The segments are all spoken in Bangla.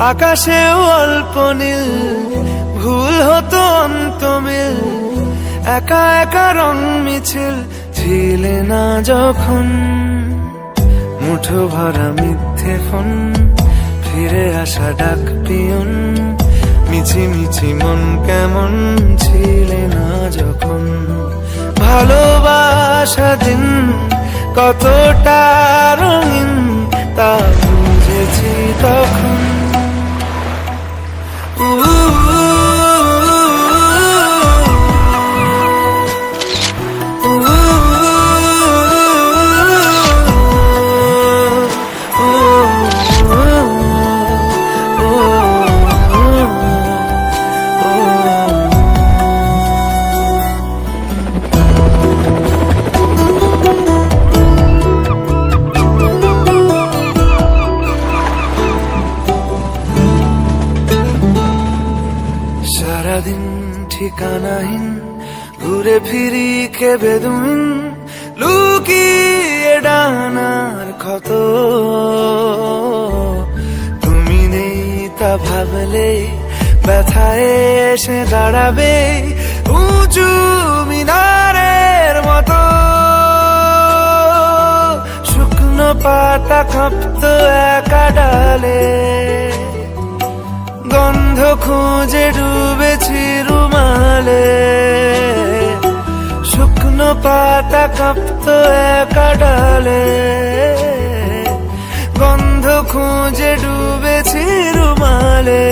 আকাশে অল্প নীল, ভুল হতো অন্তমিল, একা একা রং মিছিল ছিলে না যখন। মুঠো ভরা মিথ্যে ফোন, ফিরে আসা ডাক পিয়ন, মিছি মিছি মন কেমন ছিলে না যখন। ভালোবাসা দিন কতটা রঙিন তা বুঝেছি তখন। সারাদিন ঠিকানাহীন ঘুরে ফিরি কেবে দুদিন, লুকিয়ে ডানার ক্ষত। তুমি নেই তা ভাবলে ব্যথায় এসে দাঁড়াবে উঁচু মিনারের মতো। শুকনো পাতা কাঁপতো একা ডালে, গন্ধ খুঁজে ডুবেছি রুমালে। শুকনো পাতা কাঁপতো একা ডালে, গন্ধ খুঁজে ডুবেছি রুমালে।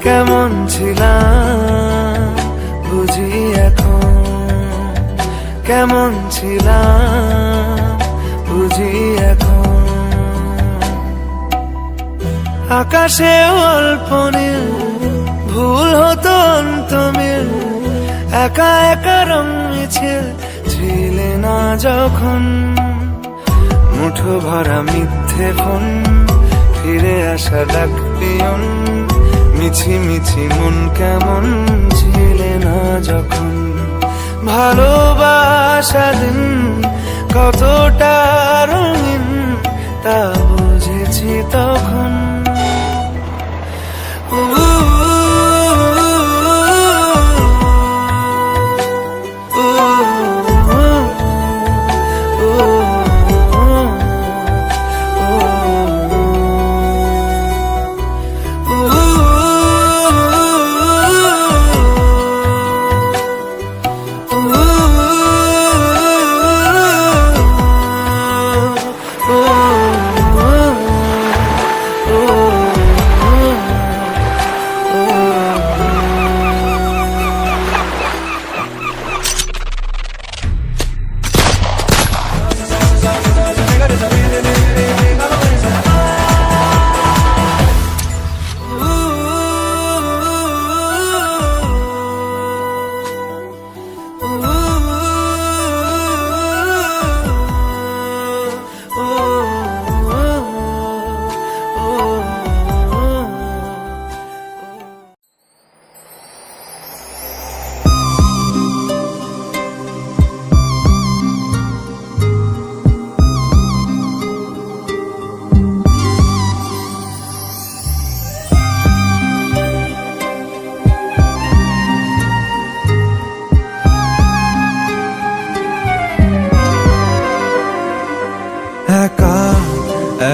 কেমন ছিলাম বুঝি এখন, কেমন ছিলাম বুঝি এখন। আকাশে অল্প নীল, ভুল হতো অন্তমিল, একা একা রং মিছিল ছিলে না যখন। মুঠো ভরা মিথ্যে ফোন, ফিরে আসা ডাক পিয়ন, মিছি মিছি মন কেমন ছিলে না যখন। ভালোবাসা দিন কতটা রঙিন তা বুঝেছি তখন।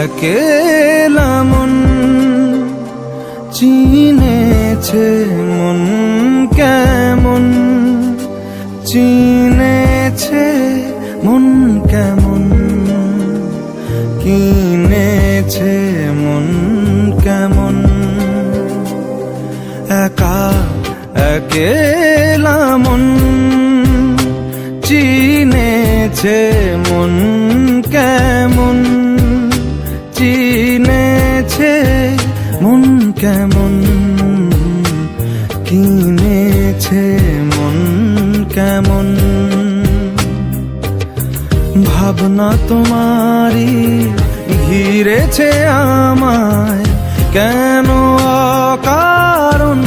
একেলা মন চিনেছে মন কেমন, চিনেছে মন কেমন, কিনেছে মন কেমন। একেলা মন চিনেছে মন কেমন, চিনেছে মন কেমন, কিনেছে মন কেমন। ভাবনা তোমারই ঘিরেছে আমায় কেন অকারণ,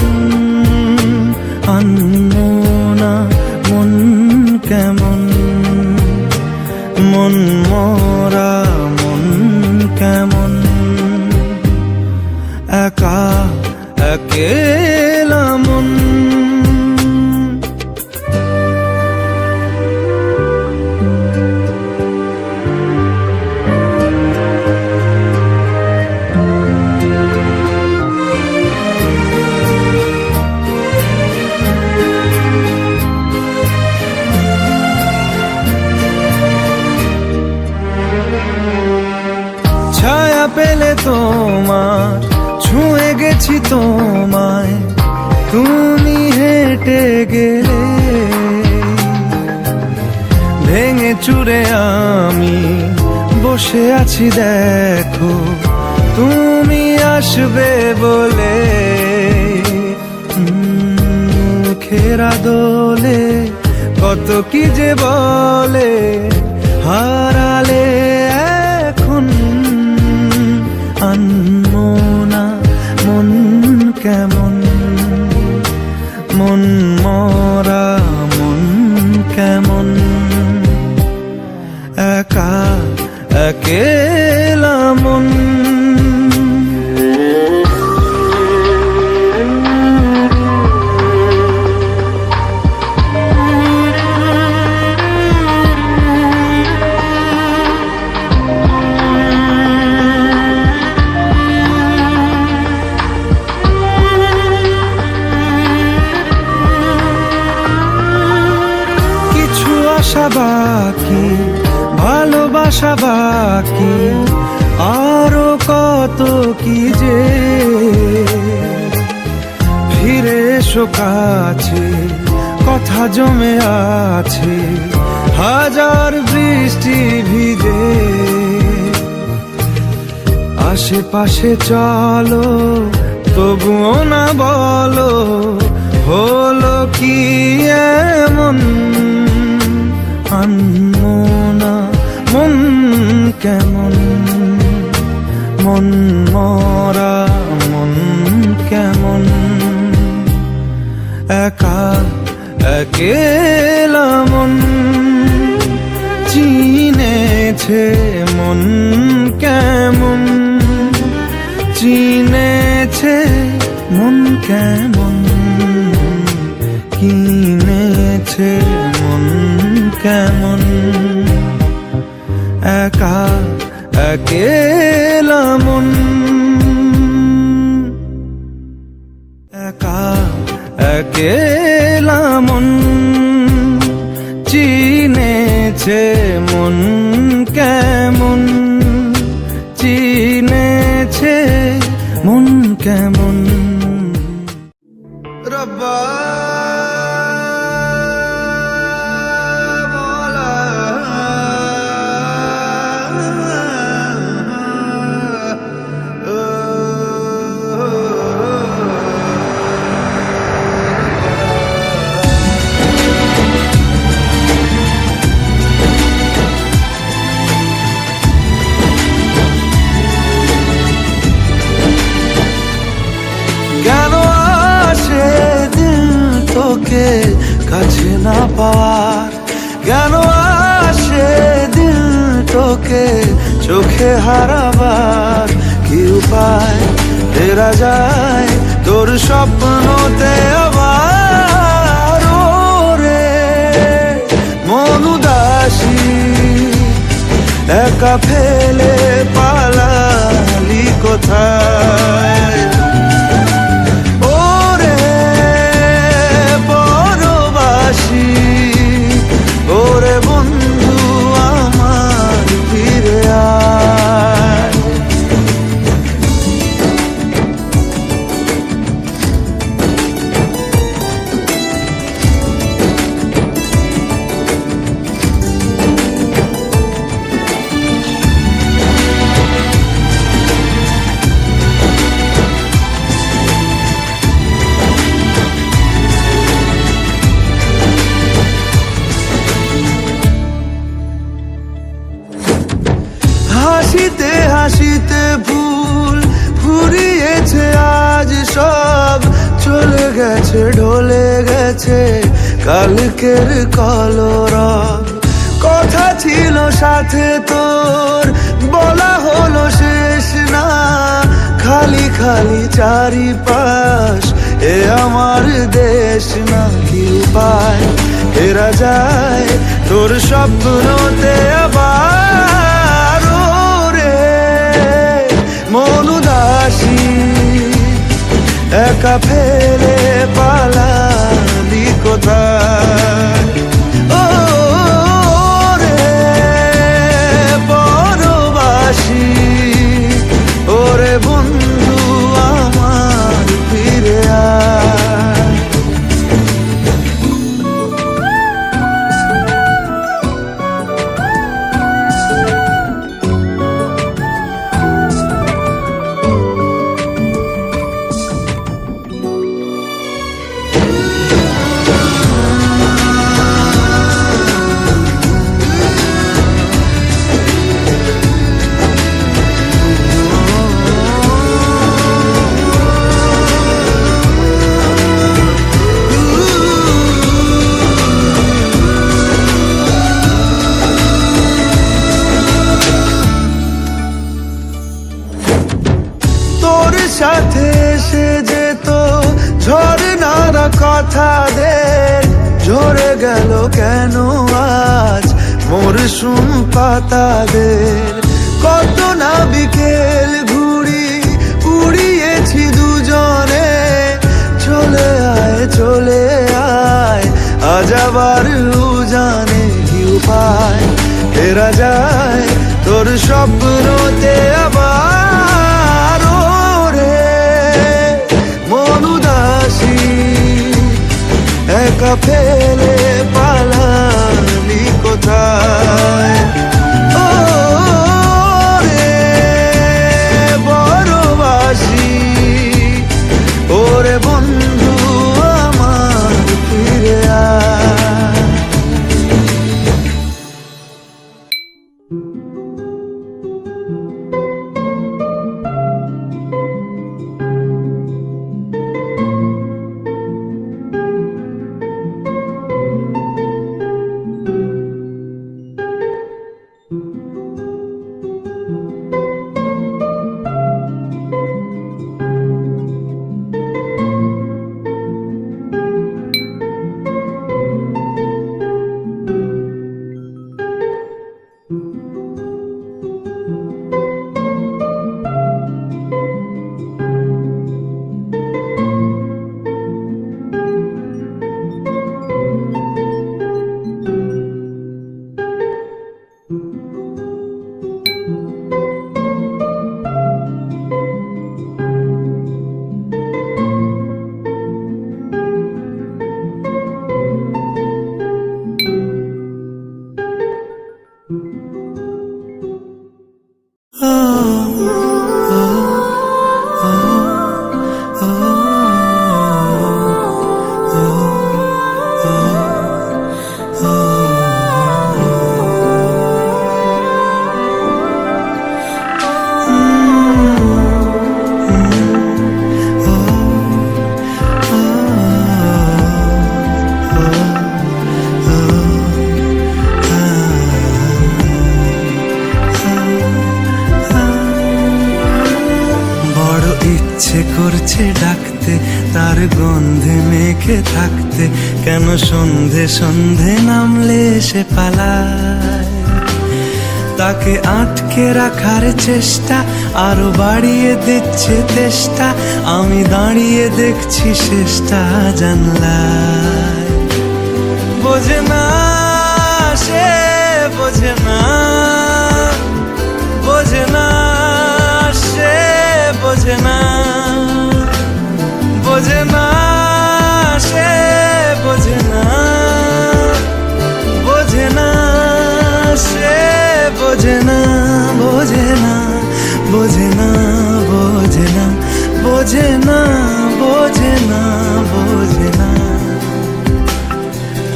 আনমনা মন কেমন, মন মরা মন কেমন, একা একেলা মন। ছায়া পেলে তোমার ছুঁয়ে গেছি তোমায়, তুমি হেঁটে গেলে ভেঙে চুরে আমি বসে আছি দেখো তুমি আসবে বলে। খেরা দোলে কত কি যে বলে হারালে এখন, আনমনা মন কেমন, মন মরা মন কেমন, একা একেলা মন। আশা বাকি, ভালোবাসা বাকি, আরো কত কি যে। ফিরে এসো কাছে, কথা জমে আছে হাজার বৃষ্টি ভিজে। আশেপাশে চলো তবুও না বলো হলো কি এমন, আনমনা মন কেমন, মন মরা মন কেমন, একা একেলা মন চিনেছে মন কেমন, চিনেছে মন কেমন, কিনেছে মন কেমন, একা একেলা মন, একা একেলা মন চিনেছে মন কেমন, চিনেছে মন কেমন। রব্বা কাছে না পাওয়ার, কেন আসে দিল তোকে চোখে হারাবার, কি উপায় ফেরা যায় তোর স্বপ্নতে আবার। ওরে মন উদাসী একা ফেলে পালালি কোথায়, ওরে বন্ধু আমার ফিরে আয়। গেছে ঢলে গেছে কালকের কলরব। কথা ছিল সাথে তোর, বলা হলো শেষ না। খালি খালি চারিপাশ, এ আমার দেশ না। কি উপায় ফেরা যায় তোর স্বপ্নতে আবার? রে মন উদাসী একা ফেলে পালালি কোথায়? ও রে পরবাসী, ওরে বন্ধু আমার ফিরে আয়। সাথে এসে যেত ঝরনারা কথাদের, ঝরে গেল কেন আজ মরশুম পাতাদের? কত না বিকেল ঘুড়ি উড়িয়েছি দুজনে, চলে আয় আজ আবার উজানে। কি উপায় ফেরা যায় তোর স্বপ্নতে আবার? একা ফেলে পালালি কোথায়? ও রে বড়বাসী, ওরে বন্ধু আমার ফিরে আয়। করছে ডাকতে, তার গন্ধে মেখে থাকতে, কেন সন্ধে সন্ধে নামলে সে পালায়? তাকে আটকে রাখার চেষ্টা আরো বাড়িয়ে দিচ্ছে তেষ্টা, আমি দাঁড়িয়ে দেখছি শেষটা জানলায়। বোঝে না সে, বোঝে না, বোঝে না সে, বোঝে না, বোঝে না সে, বোঝে না, বোঝে না সে, বোঝে না, বোঝে না, বোঝে না, বোঝে না, বোঝে না, বোঝে না, বোঝে না।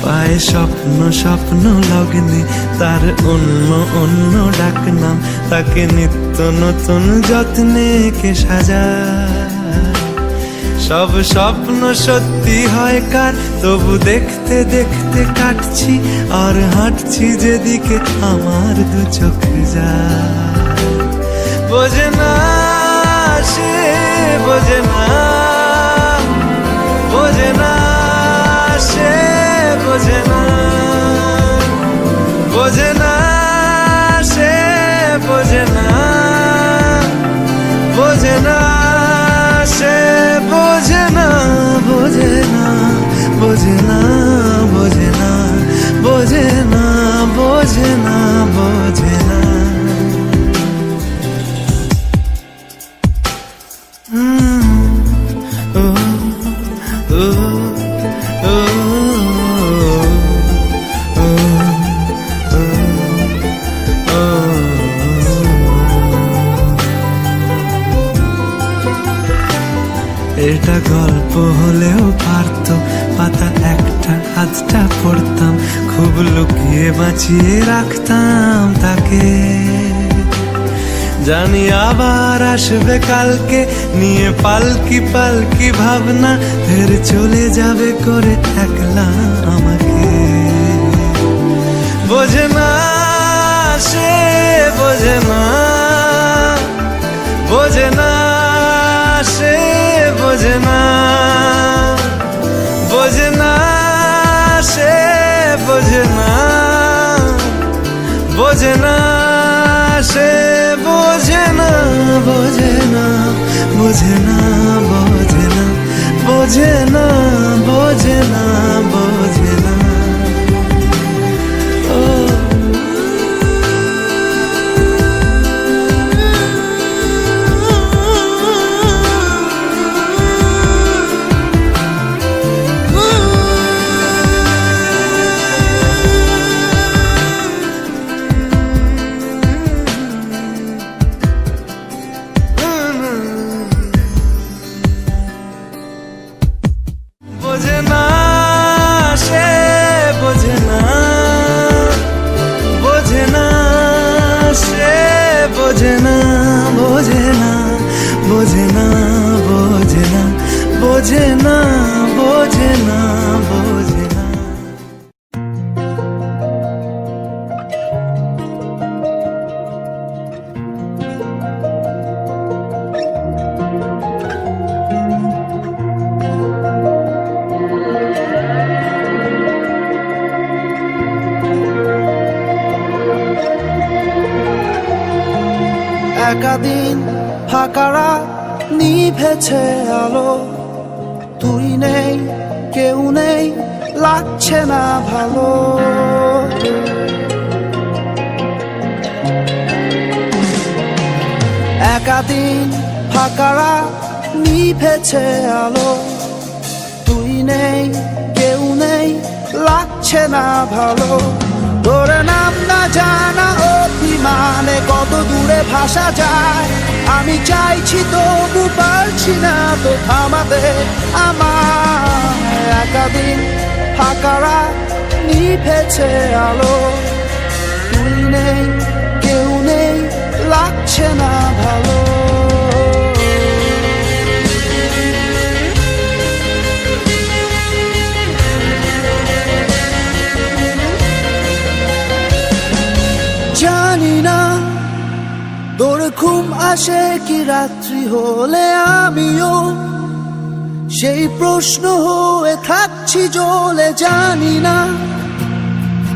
পায়ে স্বপ্ন স্বপ্ন লগ্নে তার অন্য অন্য ডাকনাম, তাকে নিত্য নতুন যত্নে কে সাজায়। সব স্বপ্ন সত্যি হয় কার, তবু দেখতে দেখতে কাটছি আর হাঁটছি যেদিকে আমার দু চোখ যায়। বোঝে না সে, বোঝে না, বোঝে না সে, বোঝে না, বোঝে না সে, বোঝে না, বোঝে না সে, বোঝে না, বোঝে না, বোঝে না, বোঝে না, বোঝে না, বোঝে না, বোঝে না। এটা গল্প হলেও পারতো, পাতা একটা আধটা পড়তাম, খুব লুকিয়ে বাঁচিয়ে রাখতাম তাকে। জানি আবার আসবে কালকে, নিয়ে পালকি পালকি ভাবনা, ফের চলে যাবে করে একলা আমাকে। বোঝে না সে, বোঝে না, বোঝে না সে, বোঝে না, বোঝে না সে, বোঝে না, বোঝে না সে, বোঝে না, বোঝে না, বোঝে না, বোঝে না, বোঝে না, বোঝে না, বোঝে না। বোঝে না সে, বোঝে না, বোঝে না সে, বোঝে না, বোঝে না, বোঝে না, বোঝে না, বোঝে না, বোঝে না, বোঝে না। একাদিন ফাঁকারা নিভেছে আলো, তুই নেই কেউ নেই লাগছে না ভালো। একাদিন ফাঁকারা নিভেছে আলো, তুই নেই কেউ নেই লাগছে না ভালো। তোর নাম না জানা অভিমানে কত দূরে ভাসা যায়, আমি চাইছি তবু পারছি না তো থামাতে আমার। একাদিন ফাঁকারা নিভেছে আলো, তুই নেই কেউ নেই লাগছে না ভালো। জানি না তোর ঘুম আসে কি রাত্রি হলে, আমিও সেই প্রশ্ন হয়ে থাকছি জ্বলে। জানি না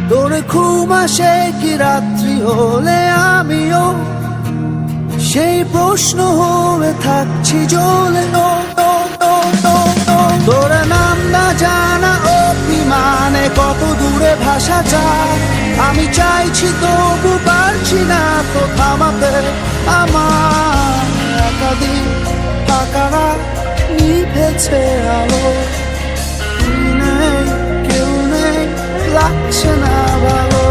তোর ঘুম আসে কি রাত্রি হলে, আমিও সেই প্রশ্ন হয়ে থাকছি জ্বলে। তোর নাম না জানা অভিমানে কত দূরে ভাসা যায়, আমি চাইছি তবু পারছি না তো থামাতে আমার। একাদিন ফাঁকারা নিভেছে আলো, তুই নেই কেউ নেই লাগছে না ভালো।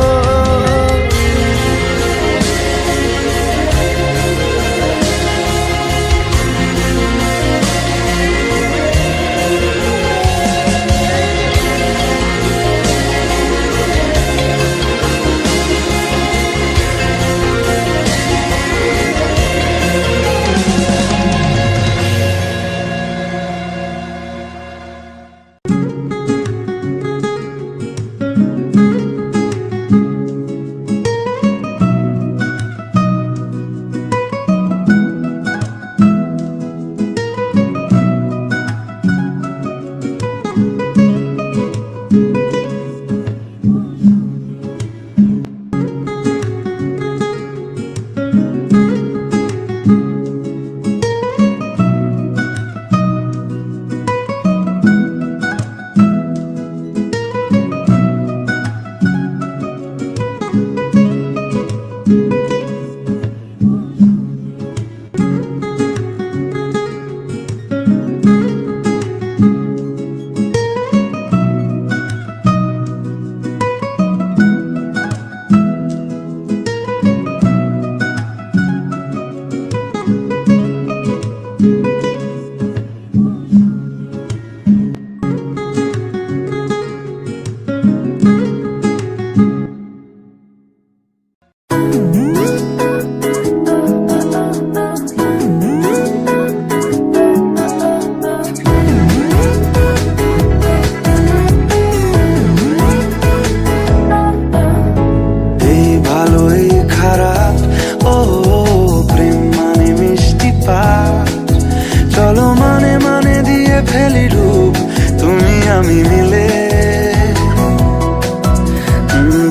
আমি মিলে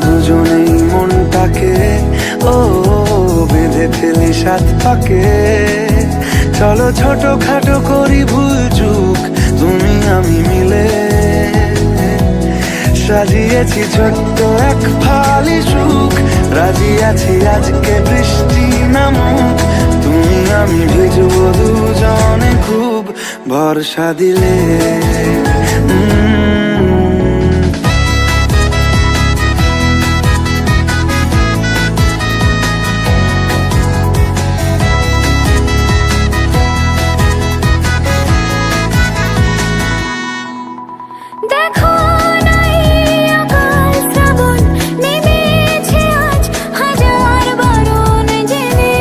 দুজনেই মনটাকে ও বেঁধে ফেলি সাত পাকে। চলো ছোটখাটো করি ভুল চুক তুমি আমি মিলে, সাজিয়েছি ছোট্ট এক ফালি সুখ, রাজি আছি আজকে বৃষ্টি নামুক, তুমি আমি ভিজবো দুজনে খুব ভরসা দিলে। দেখো নাই আকাল শ্রাবণ নেমেছে আজ হাজার বারণ জেনে।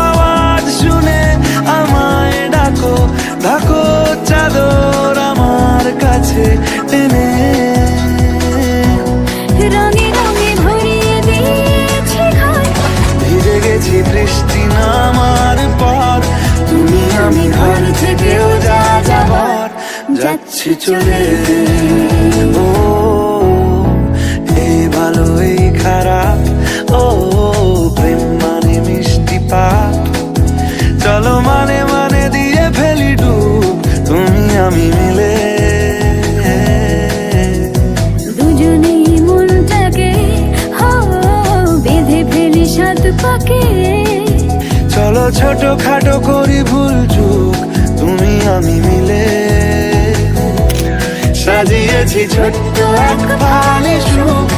আওয়াজ শুনে আমায় ডাকো, ডাকো চাদর আমার কাছে টেনে। রঙে রঙে ভরিয়ে দিয়েছি ঘর, ভিজে গেছি বৃষ্টি নামার পর, তুমি আমি ঘর থেকেও যা যাবার যাচ্ছি চলে। ও এই ভালো এই খারাপ, ও প্রেম মানে মিষ্টি পাপ, চলো মানে মানে দিয়ে ফেলি ডুব তুমি আমি মিলে। দুজনেই মনটাকে বেঁধে ফেলি সাত পাকে। চলো ছোট খাটো করি ভুল চুক তুমি আমি মিলে, সাজিয়েছি ছোট্ট এক ফালি সুখ,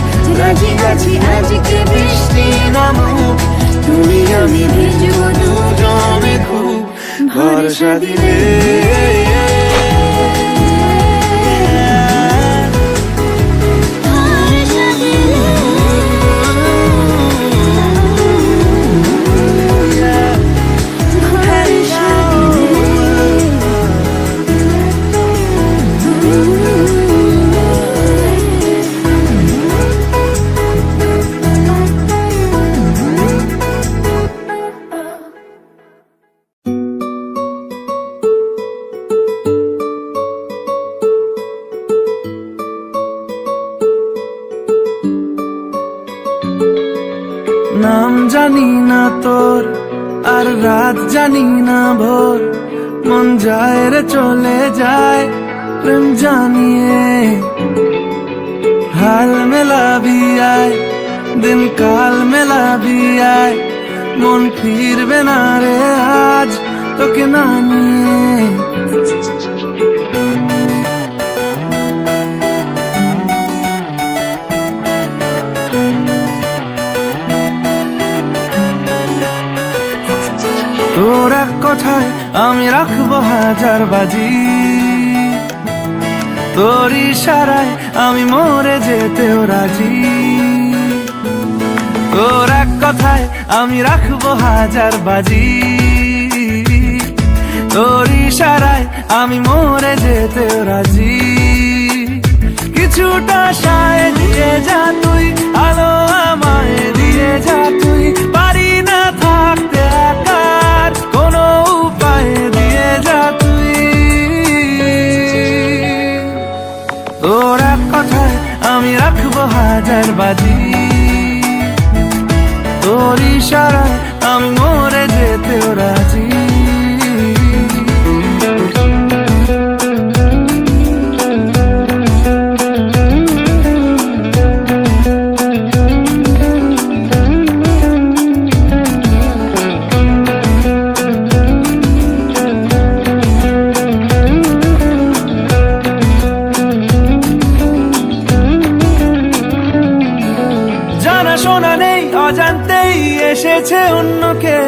রাজি আছি আজকে বৃষ্টি নামুক, তুমি আমি ভিজবো দুজনে খুব ভরসা দিলে। নাম জানি না তোর আর রাত জানি না ভোর, মন যায় রে চলে যায় প্রেম জানিয়ে। হাল মেলাবি আয় দিন কাল মেলাবি আয়, মন ফিরবে না রে আজ তোকে না নিয়ে। তোর এক কথায় আমি রাখবো হাজার বাজি, তোর ইশারায় আমি মরে যেতেও রাজি। তোর এক কথায় আমি রাখবো হাজার বাজি, তোর ইশারায় আমি মরে যেতেও রাজি। কিছুটা সায় দিয়ে যা তুই, আলো আমায় দিয়ে যা তুই, পারি না থাকতে একার কোনো উপায় দিয়ে যা তুই। তোর এক কথায় আমি রাখবো হাজার বাজি, তোর ইশারায় আমি মরে যেতেও রাজি। শোনা নেই অজান্তেই এসেছে অন্যকে,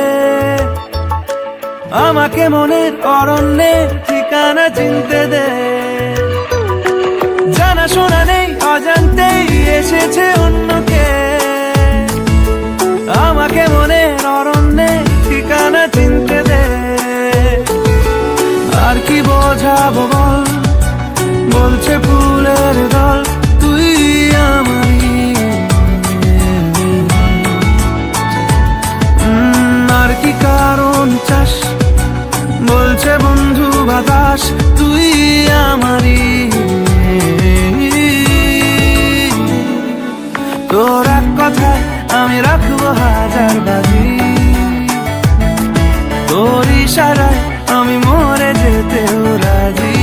আমাকে মনের অরণ্যের ঠিকানা চিনতে দে। জানা শোনা নেই অজান্তেই এসেছে অন্যকে, আমাকে মনের অরণ্যের ঠিকানা চিনতে দে। আর কি বোঝাবো বল, বলছে ফুলের দল তুই আমারই। আর কি কারণ চাস, বলছে বন্ধু বাতাস তুই তোর ইশারায় আমি মরে যেতেও রাজি।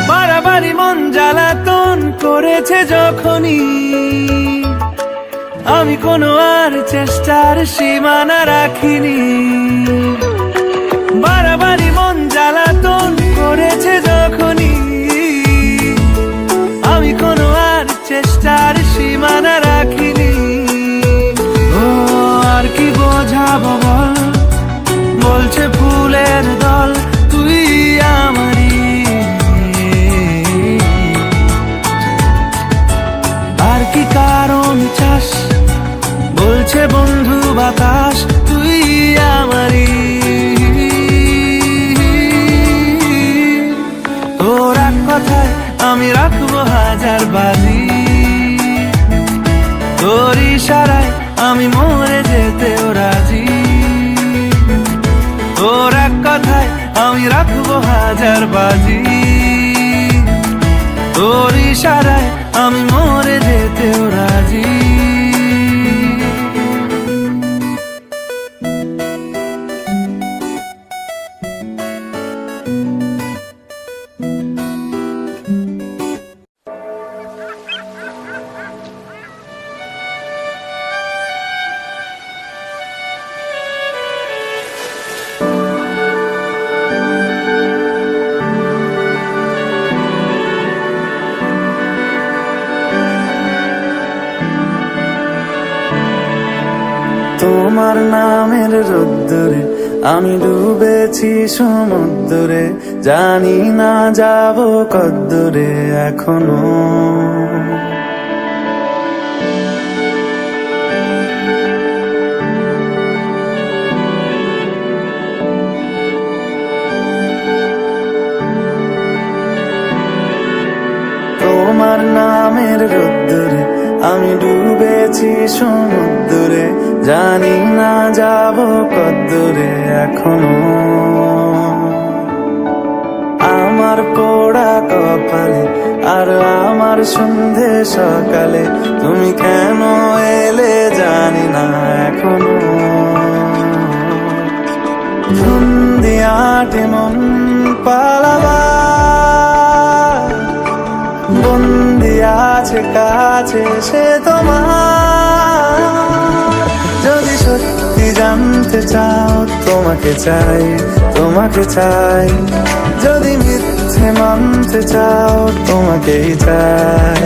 বাড়াবাড়ি মন জ্বালাতন করেছে যখনই, আমি কোনো আর চেষ্টার সীমানা রাখিনি। বাড়াবাড়ি মন জ্বালাতন করেছে যখনই, আমি কোনো আর চেষ্টার সীমানা রাখিনি। ও আর কি বোঝাবো বল, বলছে ফুলের দল তুই আমারই। আর কি কারণ চাস, বলছে বন্ধু বাতাস তুই আমারই। তোর এক কথায় আমি রাখবো হাজার বাজি, তোর ইশারায় আমি মরে যেতেও রাজি। তোর এক কথায় আমি রাখবো হাজার বাজি, তোর ইশারায় আমি মরে যেতেও রাজি। তোমার নামের রোদ্দুরে আমি ডুবেছি সমুদ্রে, জানি না যাব কদ্দুরে এখনো। তোমার নামের রোদ্দুরে আমি ডুবেছি সমুদ্রে, জানি না যাব কদ্দুরে এখনো। আমার পোড়া কপালে আর আমার সন্ধে সকালে তুমি কেন এলে জানি না এখনো। ধুন্দিয়াটে মন পালাবার, বন্দি আছে কাছে সে তোমার। যদি সত্যি জানতে চাও তোমাকে চাই, তোমাকে চাই। যদি মিথ্যে মানতে চাও তোমাকেই চাই।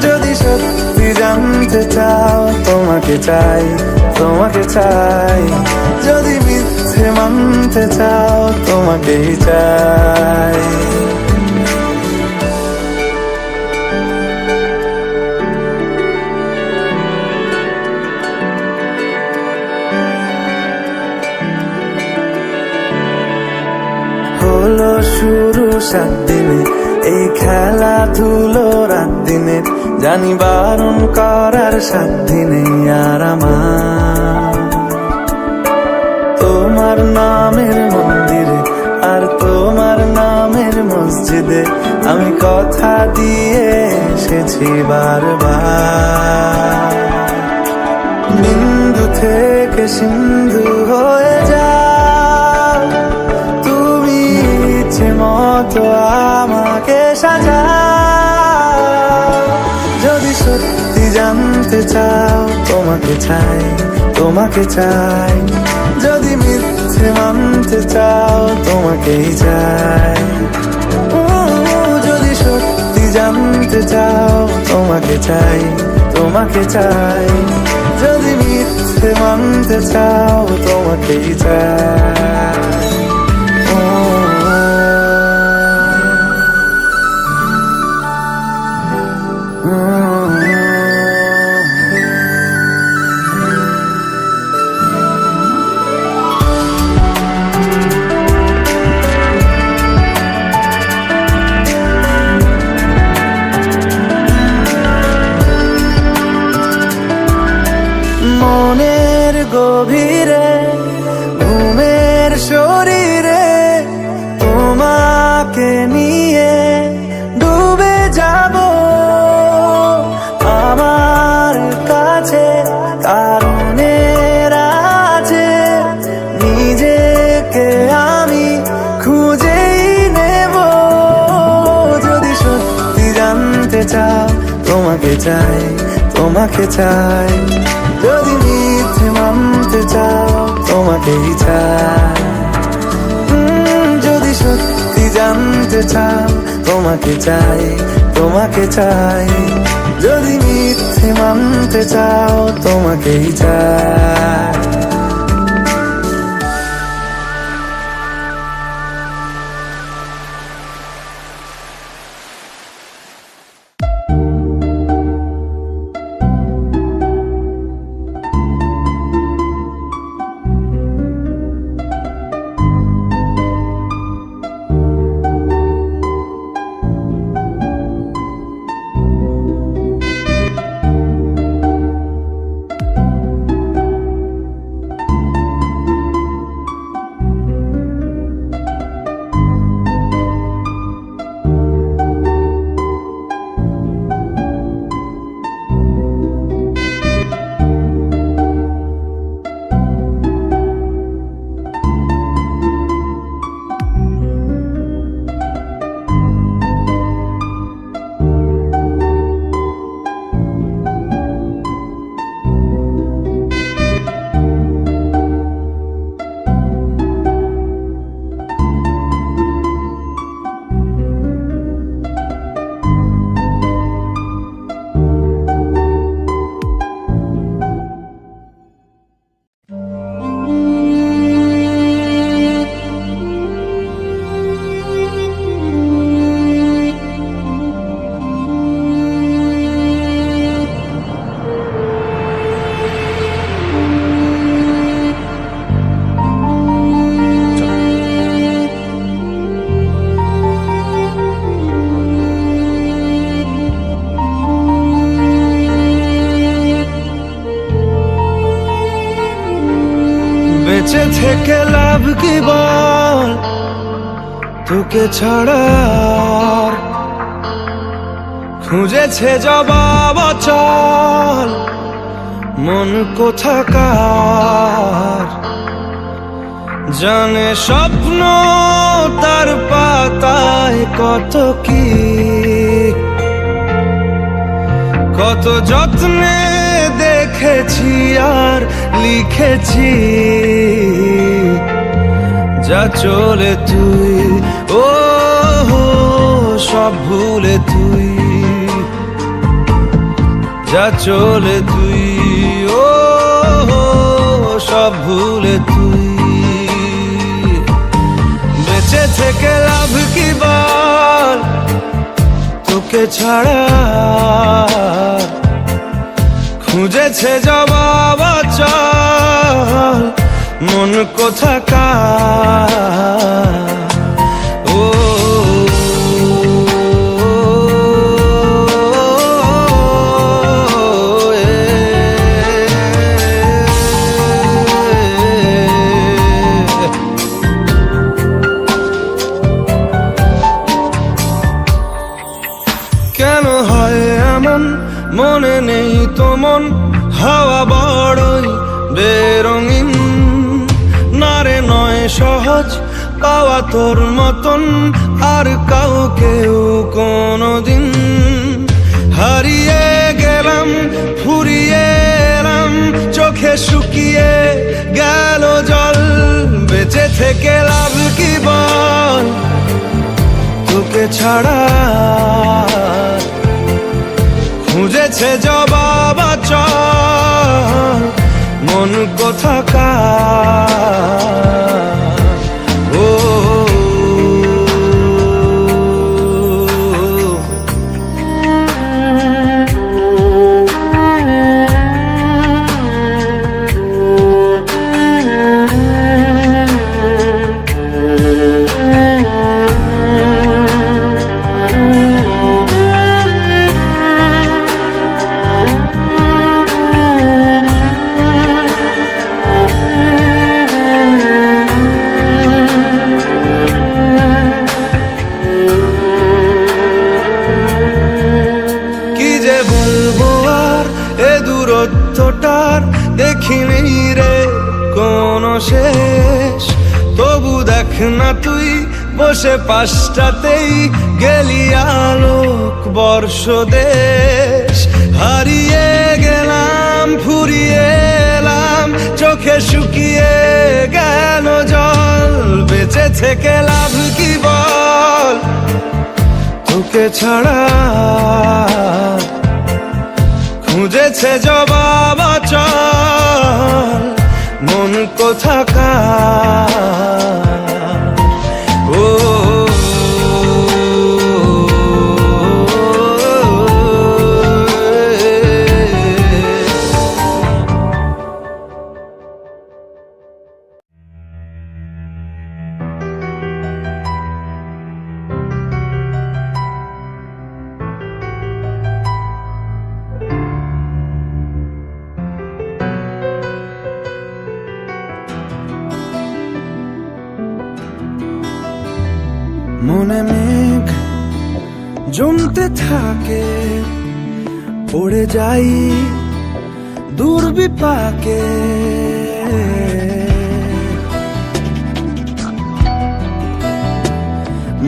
যদি সত্যি জানতে চাও তোমাকে চাই, তোমাকে চাই। যদি মিথ্যে মানতে চাও তোমাকেই চাই। হলো শুরু 7 দিনে এই খেলাধুলো রাত দিনে, জানি বারণ করার সাধ্য নেই আর আমার। তোমার নামের মন্দিরে আর তোমার নামের মসজিদে আমি কথা দিয়ে এসেছি বারবার। বিন্দু থেকে সিন্ধু হয়ে যাও তুমি, ইচ্ছে মতো আমাকে সাজাও। যদি সত্যি জানতে চাও তোমাকে চাই, তোমাকে চাই। যদি মিথ্যে মানতে চাও তোমাকেই চাই। যদি সত্যি জানতে চাও তোমাকে চাই, তোমাকে চাই। যদি মিথ্যে মানতে চাও তোমাকেই চাই। তোমাকে চাই, তোমাকে চাই। যদি মিথ্যে মানতে চাও তোমাকেই চাই, যদি সত্যি জানতে চাও তোমাকে চাই, তোমাকে চাই। যদি মিথ্যে মানতে চাও তোমাকেই চাই। বেঁচে থেকে লাভ কি বল, তোকে ছাড়া আর খুঁজেছে জবাব চল মন কোথাকার। জানে স্বপ্ন তার পাতায় কত কি, কত যত্নে দেখেছি আর লিখেছি। যা চলে তুই ও সব ভুলে তুই, যা চলে তুই ও সব ভুলে তুই। বেঁচে থেকে লাভ কি বল, তোকে ছাড়া খুঁজেছে জবাব চল মন কোথাকার। ও কেন হয় এমন মনে নেই তো মন, হাওয়া বড়ই বেরঙিন। নারে নয় সহজ পাওয়া তোর মতন আর কাউকেও কোনোদিন। হারিয়ে গেলাম ফুরিয়ে এলাম, চোখে শুকিয়ে গেল জল। বেঁচে থেকে লাভ কি বল, তোকে ছাড়া খুঁজেছে জবাব চল মন কোথাকার। ও দূরত্বটার দেখিনি রে কোনো শেষ। তবু দেখ না তুই বসে পাশটাতেই গেলি আলোক বর্ষ দে। হারিয়ে গেলাম ফুরিয়ে এলাম চোখে শুকিয়ে গেল জল বেঁচে থেকে লাভ কি বল তোকে ছাড়া খুঁজেছে জবাব অচল মন কোথাকার ও মনে মেঘ জমতে থাকে পড়ে যাই দূর বিপাকে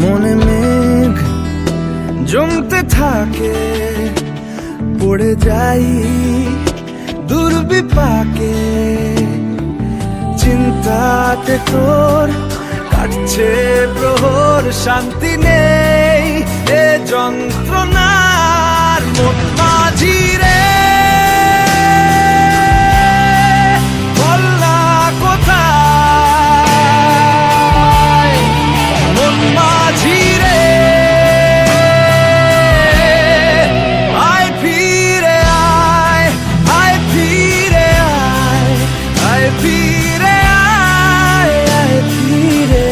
মনে মেঘ জমতে থাকে পড়ে যাই দূর বিপাকে চিন্তাতে তোর কাটছে প্রহর শান্তি নেই এ যন্ত্রণার মন মাঝি রে বল না কোথায় মন মাঝি রে আয় ফিরে আয় আয় ফিরে আয় আয় ফিরে আয় আয় ফিরে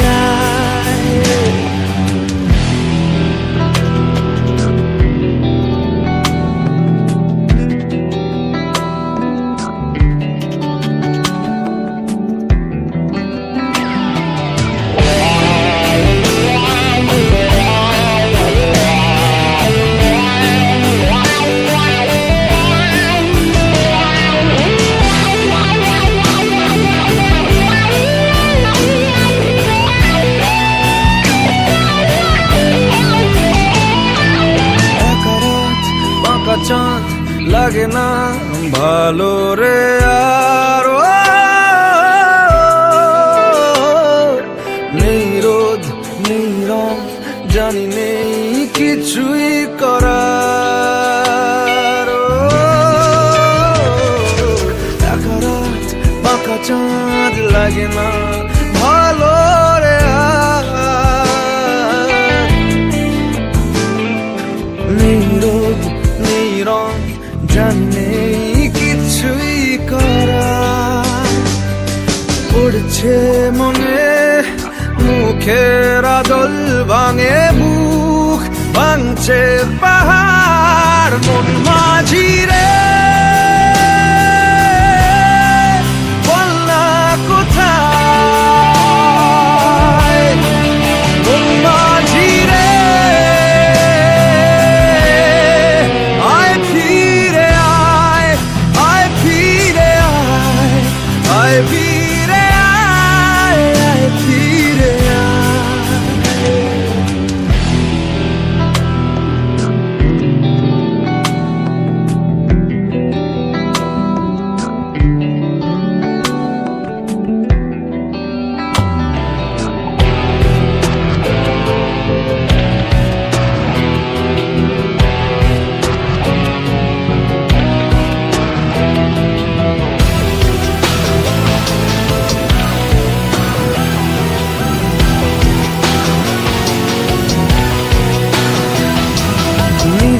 চাঁদ লাগে না ভালো রে আর নেই রোদ নেই রং জানি নেই কিছুই করার একা রাত পাকা চাঁদ লাগে না ভালো রে আর নেই রোদ রং জানে কিছুই করা পড়ছে মনে মুখের আদল ভাঙে বুক ভাঙছে পাহাড় মন মাঝি রে বল না কোথায় মন মাঝি রে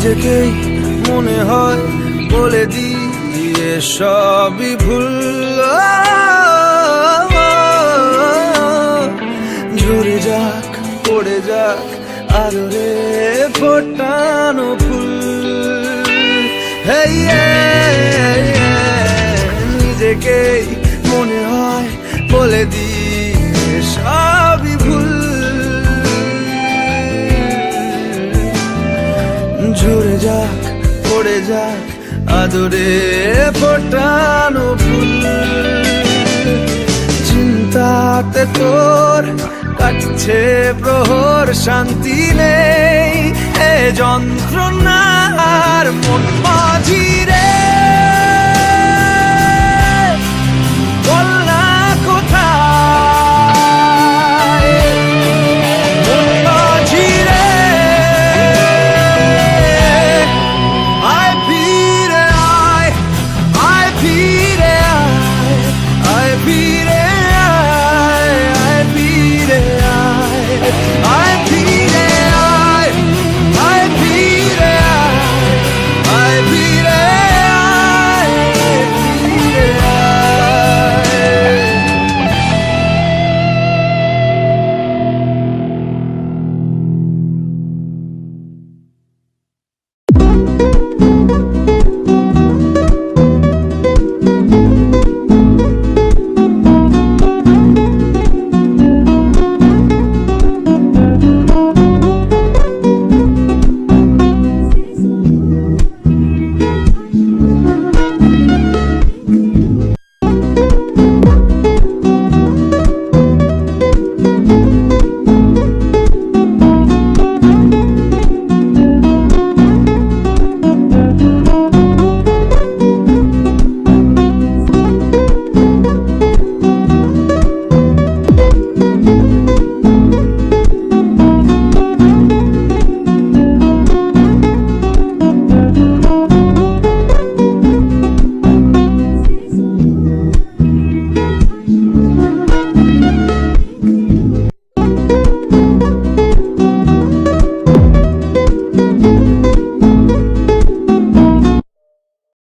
নিজেকেই মনে হয় বলে দিয়ে সবই ভুল ঝরে যাক পড়ে যাক আদরে ফোটানো ফুল নিজেকেই মনে হয় বলে দিয়ে সবই ভুল ঝরে যাক পড়ে যাক আদরে ফোটানো ফুল চিন্তাতে তোর কাটছে প্রহর শান্তি নেই এ যন্ত্রণার মন মাঝি রে